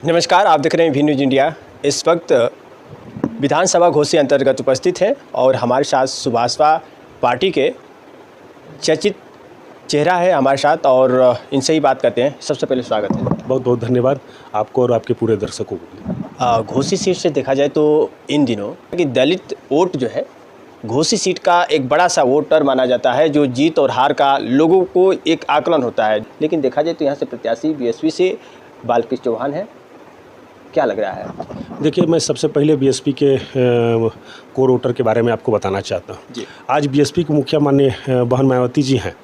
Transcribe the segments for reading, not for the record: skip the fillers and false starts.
नमस्कार, आप देख रहे हैं वी न्यूज़ इंडिया। इस वक्त विधानसभा घोषी अंतर्गत उपस्थित हैं और हमारे साथ सुभाषपा पार्टी के चर्चित चेहरा है हमारे साथ और इनसे ही बात करते हैं। सबसे पहले स्वागत है। बहुत बहुत धन्यवाद आपको और आपके पूरे दर्शकों को। घोषी सीट से देखा जाए तो इन दिनों कि दलित वोट जो है घोषी सीट का एक बड़ा सा वोटर माना जाता है, जो जीत और हार का लोगों को एक आकलन होता है। लेकिन देखा जाए तो यहाँ से प्रत्याशी बीएसपी से बालकृष्ण चौहान है। क्या लग रहा है? देखिए, मैं सबसे पहले बीएसपी के कोर वोटर के बारे में आपको बताना चाहता हूँ। आज बीएसपी के मुखिया माननीय बहन मायावती जी हैं,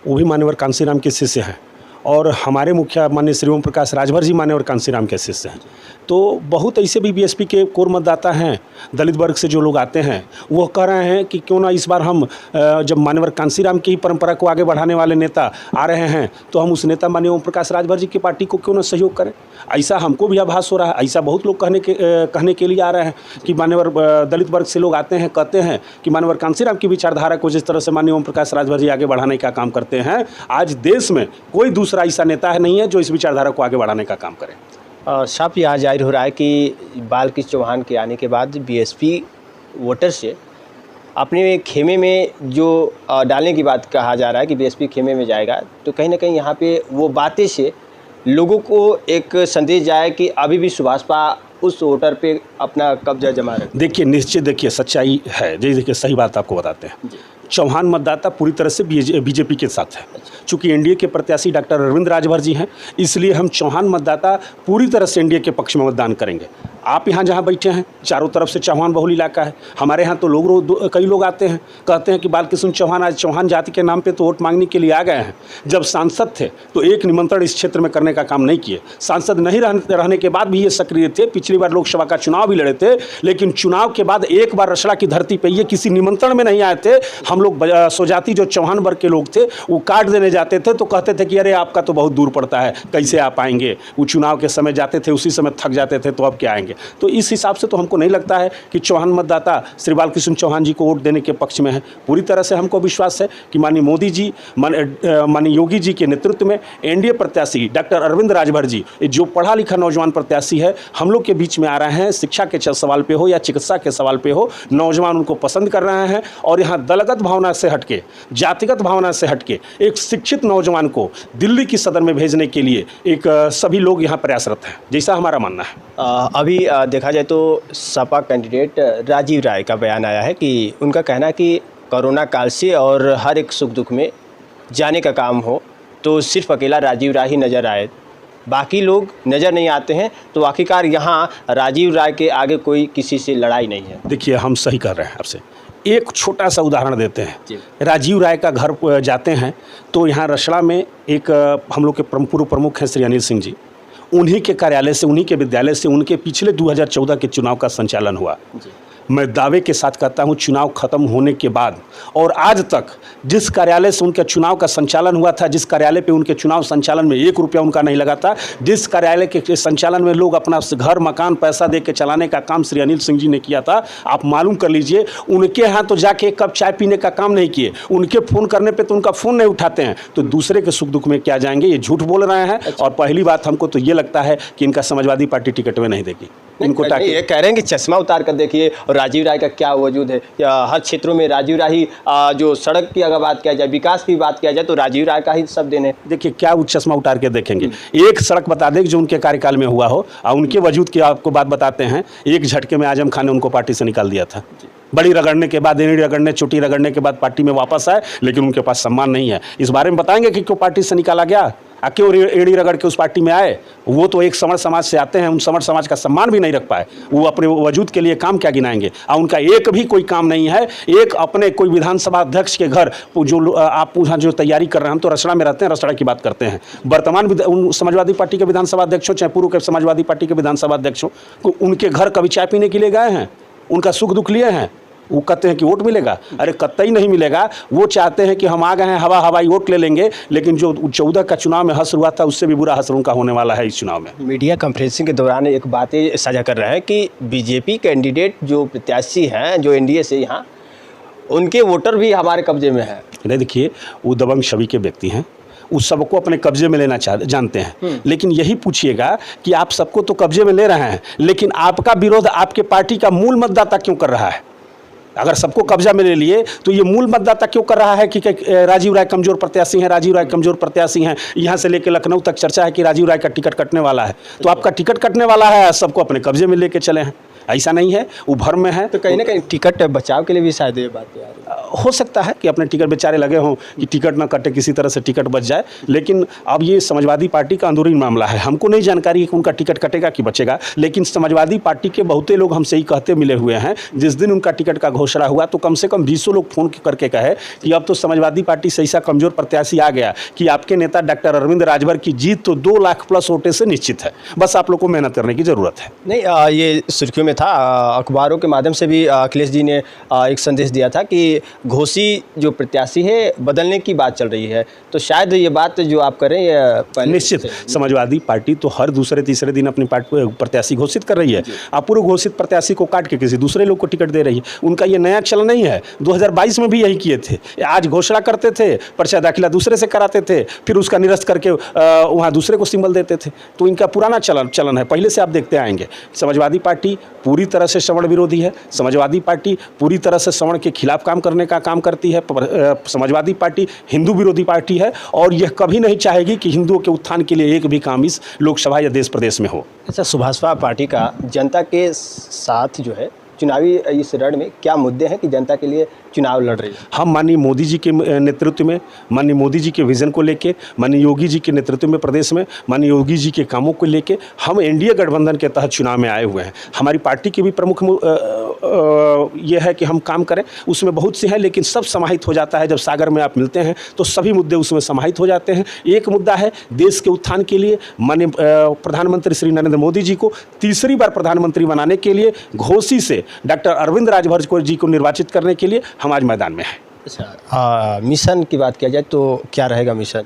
वो भी मान्यवर कांसीराम के शिष्य हैं और हमारे मुखिया माननीय श्री ओम प्रकाश राजभर जी मान्यवर कांसीराम के शिष्य हैं। तो बहुत ऐसे भी बीएसपी के कोर मतदाता हैं, दलित वर्ग से जो लोग आते हैं, वो कह रहे हैं कि क्यों ना इस बार हम जब मान्यवर कांसीराम की परंपरा को आगे बढ़ाने वाले नेता आ रहे हैं तो हम उस नेता माननीय ओम प्रकाश राजभर जी की पार्टी को क्यों ना सहयोग करें। ऐसा हमको भी आभास हो रहा है, ऐसा बहुत लोग कहने के लिए आ रहे हैं कि मान्यवर दलित वर्ग से लोग आते हैं, कहते हैं कि मान्यवर कांसीराम की विचारधारा को जिस तरह से माननीय ओम प्रकाश राजभर जी आगे बढ़ाने का काम करते हैं, आज देश में कोई दूसरा ऐसा नेता नहीं है जो इस विचारधारा को आगे बढ़ाने का काम करे। साफ यहाँ जाहिर हो रहा है कि बालकृष्ण चौहान के आने के बाद बीएसपी वोटर से अपने खेमे में जो डालने की बात कहा जा रहा है कि बीएसपी खेमे में जाएगा, तो कहीं ना कहीं यहाँ पे वो बातें से लोगों को एक संदेश जाए कि अभी भी सुभाषपा उस वोटर पे अपना कब्जा जमा रहे। देखिए, निश्चित देखिए सच्चाई है, जी देखिए सही बात आपको बताते हैं। चौहान मतदाता पूरी तरह से बीजेपी के साथ है। चूँकि एनडीए के प्रत्याशी डॉक्टर अरविंद राजभर जी हैं, इसलिए हम चौहान मतदाता पूरी तरह से एनडीए के पक्ष में मतदान करेंगे। आप यहाँ जहाँ बैठे हैं चारों तरफ से चौहान बहुल इलाका है। हमारे यहाँ तो कई लोग आते हैं, कहते हैं कि बालकृष्ण चौहान आज चौहान जाति के नाम पे तो वोट मांगने के लिए आ गए हैं। जब सांसद थे तो एक निमंत्रण इस क्षेत्र में करने का काम नहीं किए। सांसद नहीं रहने के बाद भी ये सक्रिय थे। पिछली बार लोकसभा का चुनाव भी लड़े थे, लेकिन चुनाव के बाद एक बार रसड़ा की धरती पर ये किसी निमंत्रण में नहीं आए थे। हम लोग स्वजाति जो चौहान वर्ग के लोग थे वो कार्ड देने जाते थे तो कहते थे कि अरे आपका तो बहुत दूर पड़ता है, कैसे आप आएंगे। वो चुनाव के समय जाते थे, उसी समय थक जाते थे, तो अब क्या आएंगे। तो इस हिसाब से तो हमको नहीं लगता है कि चौहान मतदाता श्री बालकृष्ण चौहान जी को वोट देने के पक्ष में है। पूरी तरह से हमको विश्वास है कि माननीय मोदी जी, माननीय योगी जी के नेतृत्व में एनडीए प्रत्याशी डॉक्टर अरविंद राजभर जी, जो पढ़ा लिखा नौजवान प्रत्याशी है, हम लोग के बीच में आ रहे हैं। शिक्षा के सवाल पे हो या चिकित्सा के सवाल पे हो, नौजवान उनको पसंद कर रहे हैं और यहाँ दलगत भावना से हटके, जातिगत भावना से हटके एक शिक्षित नौजवान को दिल्ली की सदन में भेजने के लिए एक सभी लोग यहाँ प्रयासरत हैं, जैसा हमारा मानना है। अभी देखा जाए तो सपा कैंडिडेट राजीव राय का बयान आया है कि उनका कहना है कि कोरोना काल से और हर एक सुख दुख में जाने का काम हो तो सिर्फ अकेला राजीव राय ही नज़र आए, बाकी लोग नज़र नहीं आते हैं। तो आखिरकार यहाँ राजीव राय के आगे कोई किसी से लड़ाई नहीं है। देखिए, हम सही कर रहे हैं। आपसे एक छोटा सा उदाहरण देते हैं। राजीव राय का घर जाते हैं तो यहाँ रसड़ा में एक हम लोग के पूर्व प्रमुख हैं श्री अनिल सिंह जी, उन्हीं के कार्यालय से, उन्हीं के विद्यालय से उनके पिछले 2014 के चुनाव का संचालन हुआ। मैं दावे के साथ कहता हूं, चुनाव खत्म होने के बाद और आज तक जिस कार्यालय से उनके चुनाव का संचालन हुआ था, जिस कार्यालय पे उनके चुनाव संचालन में 1 रुपया उनका नहीं लगा था, जिस कार्यालय के संचालन में लोग अपना घर मकान पैसा दे के चलाने का काम श्री अनिल सिंह जी ने किया था, आप मालूम कर लीजिए। उनके यहाँ तो जाके एक कप चाय पीने का काम नहीं किए, उनके फ़ोन करने पर तो उनका फ़ोन नहीं उठाते हैं, तो दूसरे के सुख दुख में क्या जाएंगे। ये झूठ बोल रहे हैं। और पहली बात, हमको तो ये लगता है कि इनका समाजवादी पार्टी टिकट में नहीं देगी इनको। ताकि ये कह रहे हैं कि चश्मा उतार कर देखिए और राजीव राय का क्या वजूद है। हर क्षेत्रों में राजीव राय ही, जो सड़क की अगर बात किया जाए, विकास की बात किया जाए, तो राजीव राय का ही सब देने। देखिए, क्या वो चश्मा उतार के देखेंगे। एक सड़क बता दें जो उनके कार्यकाल में हुआ हो और उनके वजूद की आपको बात बताते हैं। एक झटके में आजम खान ने उनको पार्टी से निकाल दिया था। बड़ी रगड़ने के बाद, एड़ी रगड़ने, चोटी रगड़ने के बाद पार्टी में वापस आए, लेकिन उनके पास सम्मान नहीं है। इस बारे में बताएंगे कि क्यों पार्टी से निकाला गया, क्यों एड़ी रगड़ के उस पार्टी में आए। वो तो एक समर समाज से आते हैं, उन समर समाज का सम्मान भी नहीं रख पाए। वो अपने वजूद के लिए काम क्या गिनाएंगे। और उनका एक भी कोई काम नहीं है। एक अपने कोई विधानसभा अध्यक्ष के घर जो आप यहाँ जो तैयारी कर रहे हैं, हम तो रसड़ा में रहते हैं, रसड़ा की बात करते हैं। वर्तमान समाजवादी पार्टी के विधानसभा अध्यक्ष हो चाहे पूर्व के समाजवादी पार्टी के विधानसभा अध्यक्ष हो, उनके घर कभी चाय पीने के लिए गए हैं, उनका सुख दुख लिए हैं। वो कहते हैं कि वोट मिलेगा, अरे कतई नहीं मिलेगा। वो चाहते हैं कि हम आ गए हैं, हवाई वोट ले लेंगे, लेकिन जो 14 का चुनाव में हश्र हुआ था उससे भी बुरा हश्र उनका होने वाला है इस चुनाव में। मीडिया कॉन्फ्रेंसिंग के दौरान एक बातें साझा कर रहे हैं कि बीजेपी कैंडिडेट जो प्रत्याशी हैं, जो एनडीए से, यहाँ उनके वोटर भी हमारे कब्जे में हैं। नहीं, देखिए, वो दबंग छवि के व्यक्ति हैं, उस सबको अपने कब्जे में लेना जानते हैं। लेकिन यही पूछिएगा कि आप सबको तो कब्जे में ले रहे हैं, लेकिन आपका विरोध आपके पार्टी का मूल मतदाता क्यों कर रहा है? अगर सबको कब्जा में ले लिए तो ये मूल मतदाता क्यों कर रहा है कि राजीव राय कमजोर प्रत्याशी हैं, राजीव राय कमजोर प्रत्याशी हैं। यहाँ से लेकर लखनऊ तक चर्चा है कि राजीव राय का टिकट कटने वाला है, तो आपका टिकट कटने वाला है, सबको अपने कब्जे में लेके चले हैं। ऐसा नहीं है, वो भर में है। तो कहीं ना कहीं टिकट बचाव के लिए भी शायद ये बात आ रही हो सकता है कि अपने टिकट बेचारे लगे हों कि टिकट ना कटे, किसी तरह से टिकट बच जाए। लेकिन अब ये समाजवादी पार्टी का अंदरूनी मामला है, हमको नहीं जानकारी है कि उनका टिकट कटेगा कि बचेगा। लेकिन समाजवादी पार्टी के बहुते लोग हमसे ही कहते मिले हुए हैं, जिस दिन उनका टिकट का घोषणा हुआ तो कम से कम 20 लोग फोन करके कहे कि अब तो समाजवादी पार्टी से ऐसा कमजोर प्रत्याशी आ गया कि आपके नेता डॉक्टर अरविंद राजभर की जीत तो 2 लाख प्लस वोटे से निश्चित है, बस आप लोग को मेहनत करने की जरूरत है। नहीं, ये सुर्खियों में था, अखबारों के माध्यम से भी अखिलेश जी ने एक संदेश दिया था कि घोषी जो प्रत्याशी है बदलने की बात चल रही है। तो शायद ये बात जो आप करें ये निश्चित समाजवादी पार्टी तो हर दूसरे तीसरे दिन अपनी प्रत्याशी घोषित कर रही है। आप पूर्व घोषित प्रत्याशी को काट के किसी दूसरे लोग को टिकट दे रही है। उनका ये नया चलन नहीं है, 2022 में भी यही किए थे। आज घोषणा करते थे, पर्चा दाखिला दूसरे से कराते थे, फिर उसका निरस्त करके वहाँ दूसरे को सिंबल देते थे। तो इनका पुराना चलन है, पहले से आप देखते आएंगे। समाजवादी पार्टी पूरी तरह से श्रवण विरोधी है, समाजवादी पार्टी पूरी तरह से श्रवण के खिलाफ काम करने का काम करती है। समाजवादी पार्टी हिंदू विरोधी पार्टी है और यह कभी नहीं चाहेगी कि हिंदुओं के उत्थान के लिए एक भी काम इस लोकसभा या देश प्रदेश में हो। अच्छा, सुभाषपा पार्टी का जनता के साथ जो है चुनावी इस रण में क्या मुद्दे हैं कि जनता के लिए चुनाव लड़ रही है? हम माननीय मोदी जी के नेतृत्व में, माननीय मोदी जी के विजन को लेके, माननीय योगी जी के नेतृत्व में प्रदेश में, माननीय योगी जी के कामों को लेके हम एनडीए गठबंधन के तहत चुनाव में आए हुए हैं। हमारी पार्टी की भी प्रमुख ये है कि हम काम करें, उसमें बहुत से हैं, लेकिन सब समाहित हो जाता है। जब सागर में आप मिलते हैं तो सभी मुद्दे उसमें समाहित हो जाते हैं। एक मुद्दा है देश के उत्थान के लिए माननीय प्रधानमंत्री श्री नरेंद्र मोदी जी को तीसरी बार प्रधानमंत्री बनाने के लिए घोषी से डॉक्टर अरविंद राजभर जी को निर्वाचित करने के लिए हम आज मैदान में हैं। अच्छा, मिशन की बात किया जाए तो क्या रहेगा मिशन?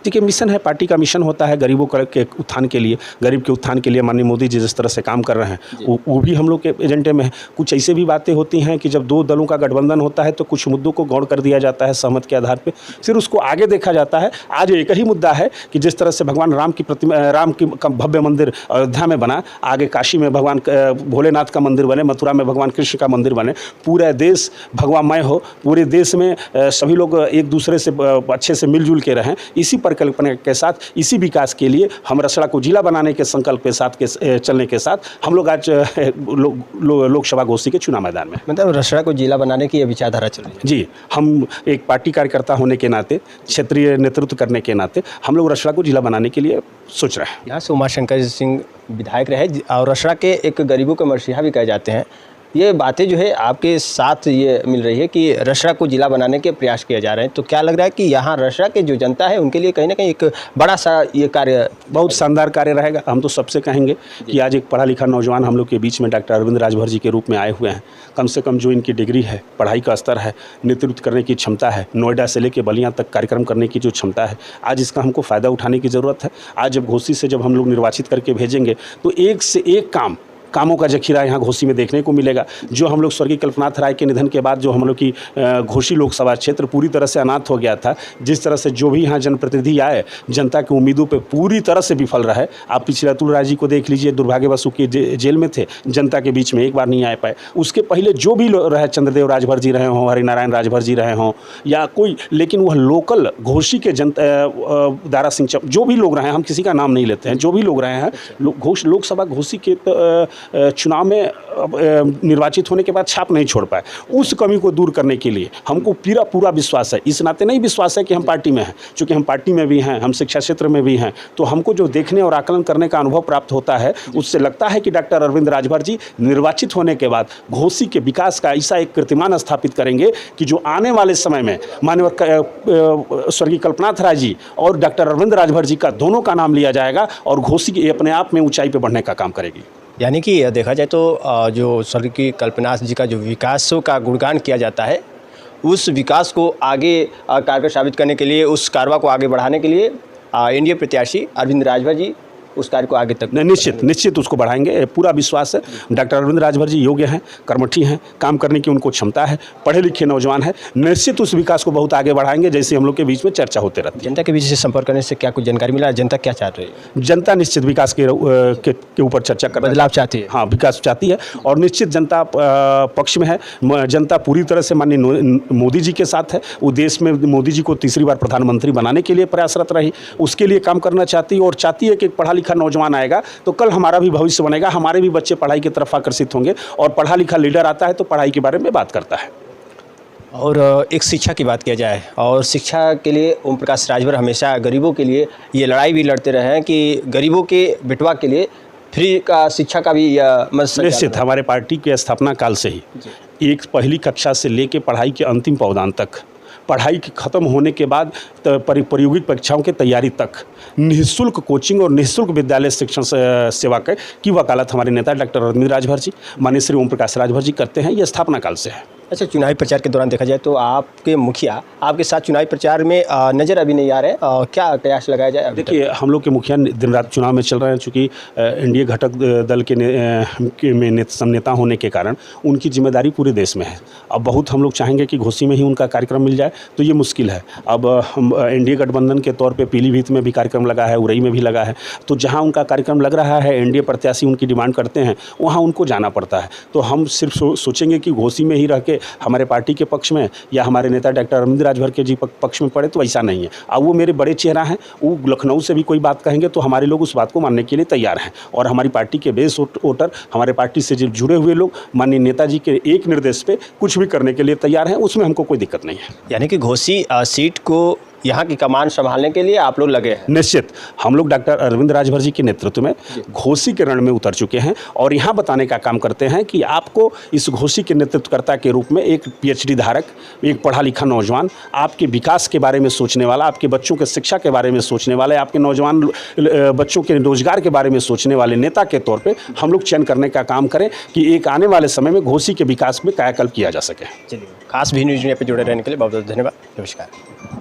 देखिए, मिशन है, पार्टी का मिशन होता है गरीबों के उत्थान के लिए, गरीब के उत्थान के लिए माननीय मोदी जी जिस तरह से काम कर रहे हैं वो भी हम लोग के एजेंडे में है। कुछ ऐसे भी बातें होती हैं कि जब 2 दलों का गठबंधन होता है तो कुछ मुद्दों को गौर कर दिया जाता है सहमत के आधार पे, फिर उसको आगे देखा जाता है। आज एक ही मुद्दा है कि जिस तरह से भगवान राम की प्रतिमा, राम की भव्य मंदिर अयोध्या में बना, आगे काशी में भगवान भोलेनाथ का मंदिर बने, मथुरा में भगवान कृष्ण का मंदिर बने, पूरा देश भगवामय हो, पूरे देश में सभी लोग एक दूसरे से अच्छे से मिलजुल के रहें। इसी परिकल्पना के साथ, इसी विकास के लिए हम रसड़ा को जिला बनाने के संकल्प के साथ चलने के साथ हम लोग आज लोकसभा घोषी के चुनाव मैदान में। मतलब रसड़ा को जिला बनाने की विचारधारा चल रही है? जी, हम एक पार्टी कार्यकर्ता होने के नाते, क्षेत्रीय नेतृत्व करने के नाते हम लोग रसड़ा को जिला बनाने के लिए सोच रहे हैं। यहाँ से उमाशंकर सिंह विधायक रहे और रसड़ा के एक गरीबों के मसीहा भी कहे जाते हैं। ये बातें जो है आपके साथ ये मिल रही है कि रसड़ा को जिला बनाने के प्रयास किए जा रहे हैं, तो क्या लग रहा है कि यहाँ रसड़ा के जो जनता है उनके लिए कहीं ना कहीं एक बड़ा सा ये कार्य, बहुत शानदार कार्य रहेगा। हम तो सबसे कहेंगे कि आज एक पढ़ा लिखा नौजवान हम लोग के बीच में डॉक्टर अरविंद राजभर जी के रूप में आए हुए हैं। कम से कम जो इनकी डिग्री है, पढ़ाई का स्तर है, नेतृत्व करने की क्षमता है, नोएडा से लेकर बलिया तक कार्यक्रम करने की जो क्षमता है, आज इसका हमको फ़ायदा उठाने की ज़रूरत है। आज जब घोषी से जब हम लोग निर्वाचित करके भेजेंगे तो एक से एक कामों का जखीरा यहाँ घोषी में देखने को मिलेगा। जो हम लोग स्वर्गीय कल्पनाथ राय के निधन के बाद जो हम लोग की घोषी लोकसभा क्षेत्र पूरी तरह से अनाथ हो गया था, जिस तरह से जो भी यहाँ जनप्रतिनिधि आए जनता की उम्मीदों पे पूरी तरह से विफल रहे। आप पिछले अतुल राय जी को देख लीजिए, दुर्भाग्यवश के जेल में थे, जनता के बीच में एक बार नहीं आ पाए। उसके पहले जो भी रहे, चंद्रदेव राजभर जी रहे हों, हरिनारायण राजभर जी रहे हों या कोई, लेकिन वह लोकल घोषी के दारा सिंह जो भी लोग रहे हैं, हम किसी का नाम नहीं लेते हैं, जो भी लोग रहे हैं लोकसभा घोषी के चुनाव में निर्वाचित होने के बाद छाप नहीं छोड़ पाए। उस कमी को दूर करने के लिए हमको पूरा विश्वास है। इस नाते नहीं विश्वास है कि हम पार्टी में हैं, चूँकि हम पार्टी में भी हैं, हम शिक्षा क्षेत्र में भी हैं, तो हमको जो देखने और आकलन करने का अनुभव प्राप्त होता है, उससे लगता है कि डॉक्टर अरविंद राजभर जी निर्वाचित होने के बाद घोषी के विकास का ऐसा एक कीर्तिमान स्थापित करेंगे कि जो आने वाले समय में माननीय स्वर्गीय कल्पनाथ राय जी और डॉक्टर अरविंद राजभर जी का दोनों का नाम लिया जाएगा और घोषी अपने आप में ऊंचाई पर बढ़ने का काम करेगी। यानी कि देखा जाए तो जो स्वर्गीय कल्पनाथ जी का जो विकासों का गुणगान किया जाता है, उस विकास को आगे कारगर साबित करने के लिए, उस कारवा को आगे बढ़ाने के लिए एनडीए प्रत्याशी अरविंद राजभर जी उस कार्य को आगे तक? निश्चित उसको बढ़ाएंगे, पूरा विश्वास है। डॉक्टर अरविंद राजभर जी योग्य हैं, कर्मठी हैं, काम करने की उनको क्षमता है, पढ़े लिखे नौजवान है, निश्चित उस विकास को बहुत आगे बढ़ाएंगे, जैसे हम लोग के बीच में चर्चा होते रहती है। जनता के बीच से संपर्क करने से क्या कुछ जानकारी मिला? जनता क्या चाह रही है? जनता निश्चित विकास के ऊपर चर्चा कर, बदलाव चाहती है। हाँ, विकास चाहती है और निश्चित जनता पक्ष में है। जनता पूरी तरह से माननीय मोदी जी के साथ है। वो देश में मोदी जी को तीसरी बार प्रधानमंत्री बनाने के लिए प्रयासरत रही, उसके लिए काम करना चाहती है और चाहती है कि एक पढ़ा लिखा नौजवान आएगा तो कल हमारा भी भविष्य बनेगा, हमारे भी बच्चे पढ़ाई की तरफ आकर्षित होंगे और पढ़ा लिखा लीडर आता है तो पढ़ाई के बारे में बात करता है। और एक शिक्षा की बात किया जाए, और शिक्षा के लिए ओम प्रकाश राजभर हमेशा गरीबों के लिए ये लड़ाई भी लड़ते रहे हैं कि गरीबों के बेटवा के लिए फ्री का शिक्षा का भी निश्चित हमारे पार्टी के स्थापना काल से ही एक पहली कक्षा से लेकर पढ़ाई के अंतिम पावदान तक, पढ़ाई के ख़त्म होने के बाद प्रायोगिक परीक्षाओं की तैयारी तक निःशुल्क कोचिंग और निःशुल्क विद्यालय शिक्षण सेवा की वकालत हमारे नेता डॉक्टर अरविंद राजभर जी, माननीय श्री ओम प्रकाश राजभर जी करते हैं। ये स्थापना काल से है। अच्छा, चुनावी प्रचार के दौरान देखा जाए तो आपके मुखिया आपके साथ चुनावी प्रचार में नज़र अभी नहीं आ रहे हैं, क्या प्रयास लगाया जाए? देखिए, हम लोग के मुखिया दिन रात चुनाव में चल रहे हैं, चूँकि एनडीए घटक दल के नेता होने के कारण उनकी जिम्मेदारी पूरे देश में है। अब बहुत हम लोग चाहेंगे कि घोसी में ही उनका कार्यक्रम मिल जाए तो ये मुश्किल है। अब एनडीए गठबंधन के तौर पे पीलीभीत में भी कार्यक्रम लगा है, उरई में भी लगा है, तो जहाँ उनका कार्यक्रम लग रहा है, एनडीए प्रत्याशी उनकी डिमांड करते हैं, वहाँ उनको जाना पड़ता है। तो हम सिर्फ सोचेंगे कि घोसी में ही रह के हमारे पार्टी के पक्ष में या हमारे नेता डॉक्टर अरविंद राजभर के जी पक्ष में पड़े, तो ऐसा नहीं है। अब वो मेरे बड़े चेहरा हैं, वो लखनऊ से भी कोई बात कहेंगे तो हमारे लोग उस बात को मानने के लिए तैयार हैं और हमारी पार्टी के बेस वोटर, हमारे पार्टी से जुड़े हुए लोग माननीय नेताजी के एक निर्देश पे कुछ भी करने के लिए तैयार हैं, उसमें हमको कोई दिक्कत नहीं है। यानी कि घोसी सीट को यहाँ की कमान संभालने के लिए आप लोग लगे हैं? निश्चित हम लोग डॉक्टर अरविंद राजभर जी के नेतृत्व में घोसी के रण में उतर चुके हैं और यहाँ बताने का काम करते हैं कि आपको इस घोसी के नेतृत्वकर्ता के रूप में एक पीएचडी धारक, एक पढ़ा लिखा नौजवान, आपके विकास के बारे में सोचने वाला, आपके बच्चों के शिक्षा के बारे में सोचने वाले, आपके नौजवान बच्चों के रोजगार के बारे में सोचने वाले नेता के तौर पर हम लोग चयन करने का काम करें कि एक आने वाले समय में घोसी के विकास में कायाकल्प किया जा सके। चलिए, खास भी न्यूज़ में पे जुड़े रहने के लिए बहुत बहुत धन्यवाद। नमस्कार।